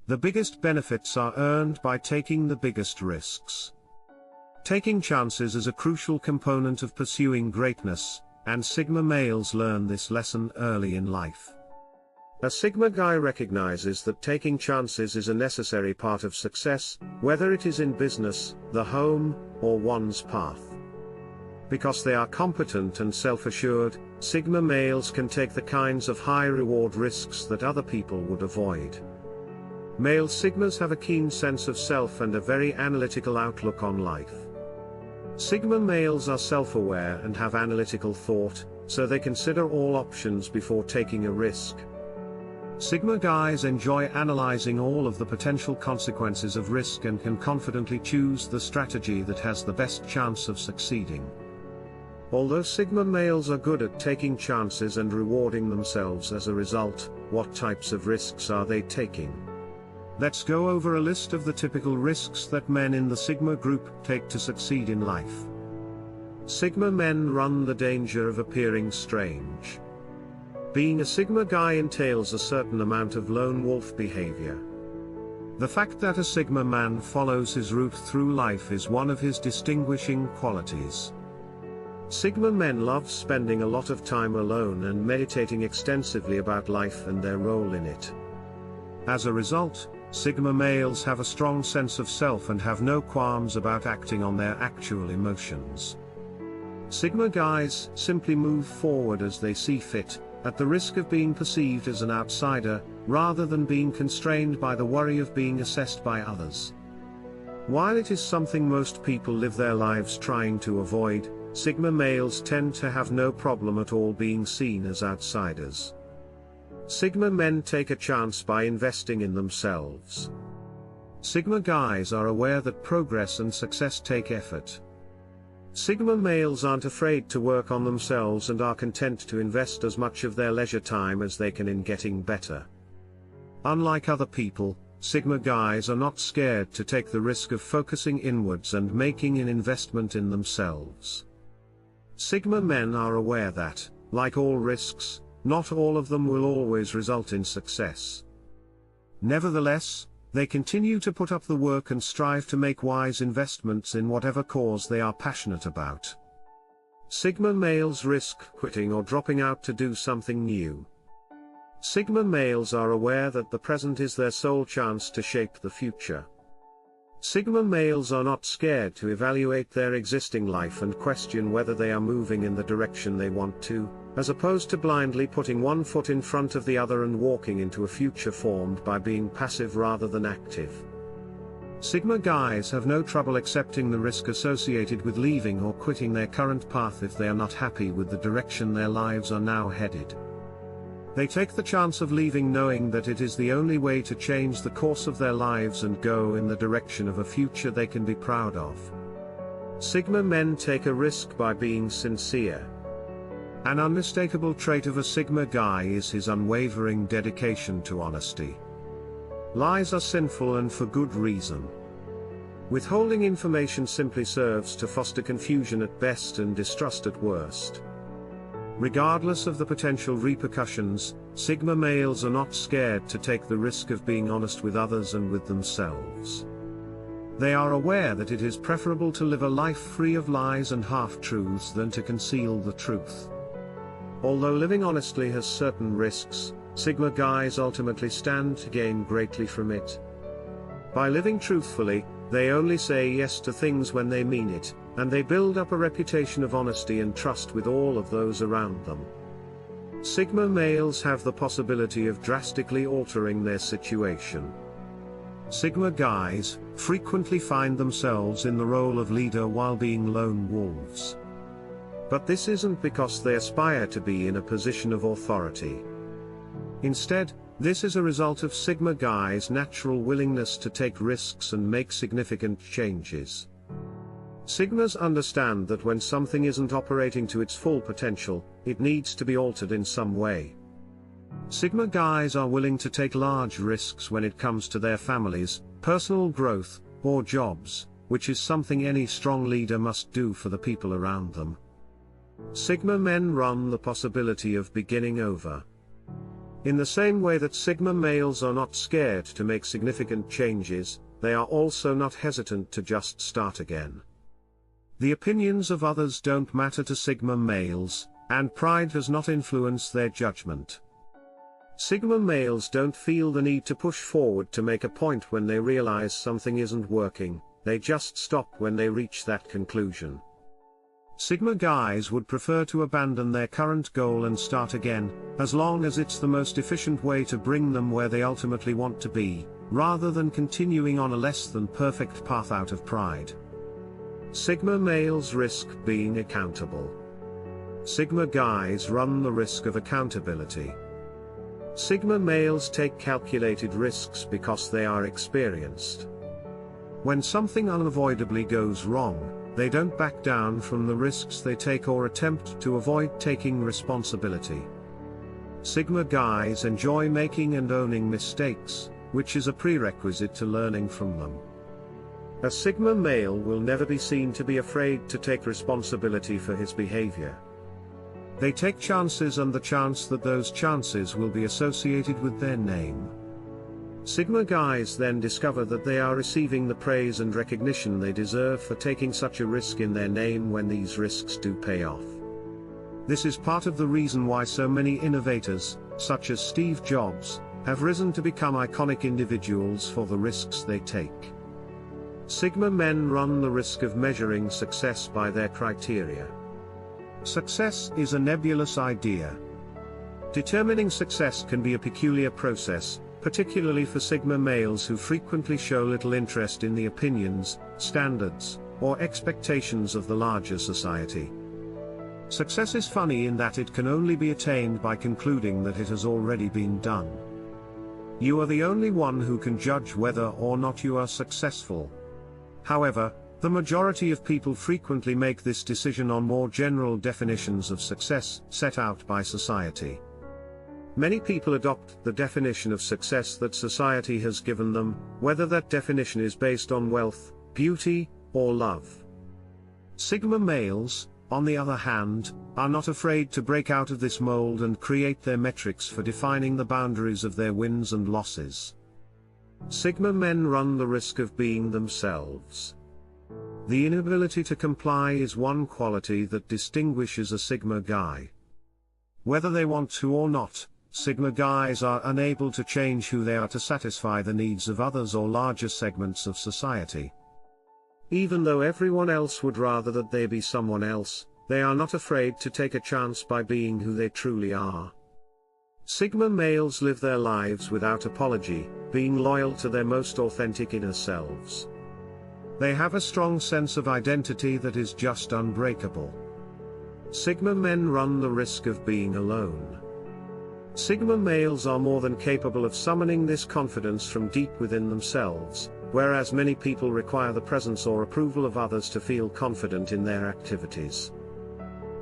The biggest benefits are earned by taking the biggest risks. Taking chances is a crucial component of pursuing greatness, and Sigma males learn this lesson early in life. A Sigma guy recognizes that taking chances is a necessary part of success, whether it is in business, the home, or one's path. Because they are competent and self-assured, Sigma males can take the kinds of high-reward risks that other people would avoid. Male Sigmas have a keen sense of self and a very analytical outlook on life. Sigma males are self-aware and have analytical thought, so they consider all options before taking a risk. Sigma guys enjoy analyzing all of the potential consequences of risk and can confidently choose the strategy that has the best chance of succeeding. Although Sigma males are good at taking chances and rewarding themselves as a result, what types of risks are they taking? Let's go over a list of the typical risks that men in the Sigma group take to succeed in life. Sigma men run the danger of appearing strange. Being a Sigma guy entails a certain amount of lone wolf behavior. The fact that a Sigma man follows his route through life is one of his distinguishing qualities. Sigma men love spending a lot of time alone and meditating extensively about life and their role in it. As a result, Sigma males have a strong sense of self and have no qualms about acting on their actual emotions. Sigma guys simply move forward as they see fit, at the risk of being perceived as an outsider, rather than being constrained by the worry of being assessed by others. While it is something most people live their lives trying to avoid, Sigma males tend to have no problem at all being seen as outsiders. Sigma men take a chance by investing in themselves. Sigma guys are aware that progress and success take effort. Sigma males aren't afraid to work on themselves and are content to invest as much of their leisure time as they can in getting better. Unlike other people, Sigma guys are not scared to take the risk of focusing inwards and making an investment in themselves. Sigma men are aware that, like all risks, not all of them will always result in success. Nevertheless, they continue to put up the work and strive to make wise investments in whatever cause they are passionate about. Sigma males risk quitting or dropping out to do something new. Sigma males are aware that the present is their sole chance to shape the future. Sigma males are not scared to evaluate their existing life and question whether they are moving in the direction they want to, as opposed to blindly putting one foot in front of the other and walking into a future formed by being passive rather than active. Sigma guys have no trouble accepting the risk associated with leaving or quitting their current path if they are not happy with the direction their lives are now headed. They take the chance of leaving knowing that it is the only way to change the course of their lives and go in the direction of a future they can be proud of. Sigma men take a risk by being sincere. An unmistakable trait of a Sigma guy is his unwavering dedication to honesty. Lies are sinful and for good reason. Withholding information simply serves to foster confusion at best and distrust at worst. Regardless of the potential repercussions, Sigma males are not scared to take the risk of being honest with others and with themselves. They are aware that it is preferable to live a life free of lies and half-truths than to conceal the truth. Although living honestly has certain risks, Sigma guys ultimately stand to gain greatly from it. By living truthfully, they only say yes to things when they mean it, and they build up a reputation of honesty and trust with all of those around them. Sigma males have the possibility of drastically altering their situation. Sigma guys frequently find themselves in the role of leader while being lone wolves. But this isn't because they aspire to be in a position of authority. Instead, this is a result of Sigma guys' natural willingness to take risks and make significant changes. Sigmas understand that when something isn't operating to its full potential, it needs to be altered in some way. Sigma guys are willing to take large risks when it comes to their families, personal growth, or jobs, which is something any strong leader must do for the people around them. Sigma men run the possibility of beginning over. In the same way that Sigma males are not scared to make significant changes, they are also not hesitant to just start again. The opinions of others don't matter to Sigma males, and pride does not influence their judgment. Sigma males don't feel the need to push forward to make a point when they realize something isn't working, they just stop when they reach that conclusion. Sigma guys would prefer to abandon their current goal and start again, as long as it's the most efficient way to bring them where they ultimately want to be, rather than continuing on a less than perfect path out of pride. Sigma males risk being accountable. Sigma guys run the risk of accountability. Sigma males take calculated risks because they are experienced. When something unavoidably goes wrong, they don't back down from the risks they take or attempt to avoid taking responsibility. Sigma guys enjoy making and owning mistakes, which is a prerequisite to learning from them. A Sigma male will never be seen to be afraid to take responsibility for his behavior. They take chances, and the chance that those chances will be associated with their name. Sigma guys then discover that they are receiving the praise and recognition they deserve for taking such a risk in their name when these risks do pay off. This is part of the reason why so many innovators, such as Steve Jobs, have risen to become iconic individuals for the risks they take. Sigma men run the risk of measuring success by their criteria. Success is a nebulous idea. Determining success can be a peculiar process, particularly for Sigma males who frequently show little interest in the opinions, standards, or expectations of the larger society. Success is funny in that it can only be attained by concluding that it has already been done. You are the only one who can judge whether or not you are successful. However, the majority of people frequently make this decision on more general definitions of success set out by society. Many people adopt the definition of success that society has given them, whether that definition is based on wealth, beauty, or love. Sigma males, on the other hand, are not afraid to break out of this mold and create their metrics for defining the boundaries of their wins and losses. Sigma men run the risk of being themselves. The inability to comply is one quality that distinguishes a Sigma guy. Whether they want to or not, Sigma guys are unable to change who they are to satisfy the needs of others or larger segments of society. Even though everyone else would rather that they be someone else, they are not afraid to take a chance by being who they truly are. Sigma males live their lives without apology, being loyal to their most authentic inner selves. They have a strong sense of identity that is just unbreakable. Sigma men run the risk of being alone. Sigma males are more than capable of summoning this confidence from deep within themselves, whereas many people require the presence or approval of others to feel confident in their activities.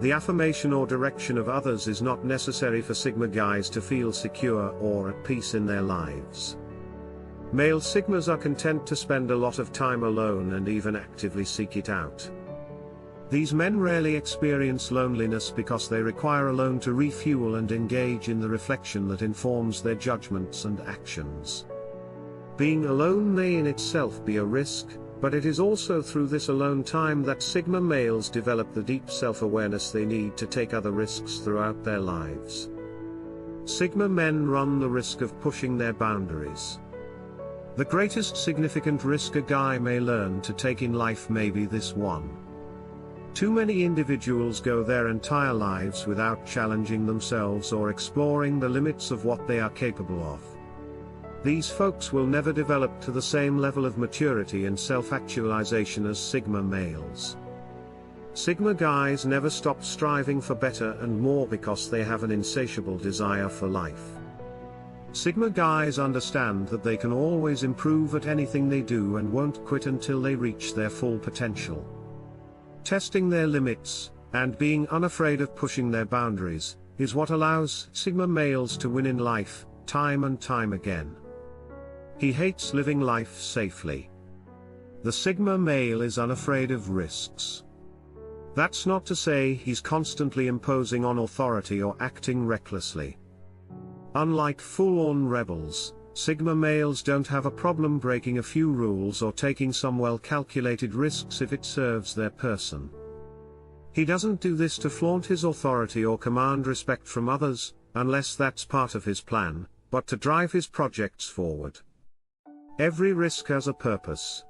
The affirmation or direction of others is not necessary for Sigma guys to feel secure or at peace in their lives. Male Sigmas are content to spend a lot of time alone and even actively seek it out. These men rarely experience loneliness because they require alone to refuel and engage in the reflection that informs their judgments and actions. Being alone may in itself be a risk, but it is also through this alone time that Sigma males develop the deep self-awareness they need to take other risks throughout their lives. Sigma men run the risk of pushing their boundaries. The greatest significant risk a guy may learn to take in life may be this one. Too many individuals go their entire lives without challenging themselves or exploring the limits of what they are capable of. These folks will never develop to the same level of maturity and self-actualization as Sigma males. Sigma guys never stop striving for better and more because they have an insatiable desire for life. Sigma guys understand that they can always improve at anything they do and won't quit until they reach their full potential. Testing their limits, and being unafraid of pushing their boundaries, is what allows Sigma males to win in life, time and time again. He hates living life safely. The Sigma male is unafraid of risks. That's not to say he's constantly imposing on authority or acting recklessly. Unlike full-on rebels, Sigma males don't have a problem breaking a few rules or taking some well-calculated risks if it serves their person. He doesn't do this to flaunt his authority or command respect from others, unless that's part of his plan, but to drive his projects forward. Every risk has a purpose.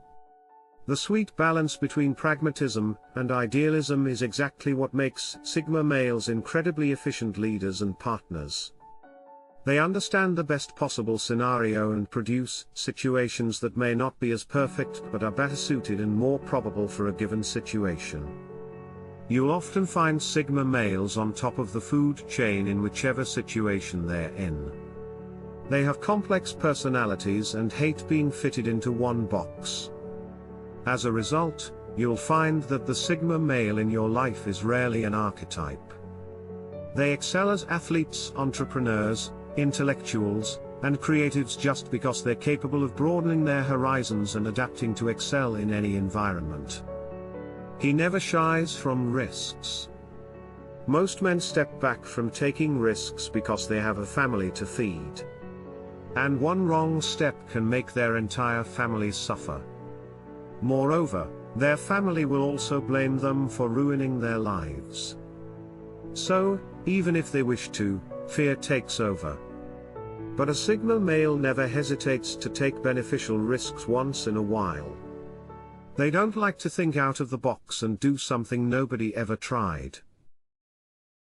The sweet balance between pragmatism and idealism is exactly what makes Sigma males incredibly efficient leaders and partners. They understand the best possible scenario and produce situations that may not be as perfect but are better suited and more probable for a given situation. You'll often find Sigma males on top of the food chain in whichever situation they're in. They have complex personalities and hate being fitted into one box. As a result, you'll find that the Sigma male in your life is rarely an archetype. They excel as athletes, entrepreneurs, intellectuals, and creatives just because they're capable of broadening their horizons and adapting to excel in any environment. He never shies from risks. Most men step back from taking risks because they have a family to feed. And one wrong step can make their entire family suffer. Moreover, their family will also blame them for ruining their lives. So, even if they wish to, fear takes over. But a Sigma male never hesitates to take beneficial risks once in a while. They don't like to think out of the box and do something nobody ever tried.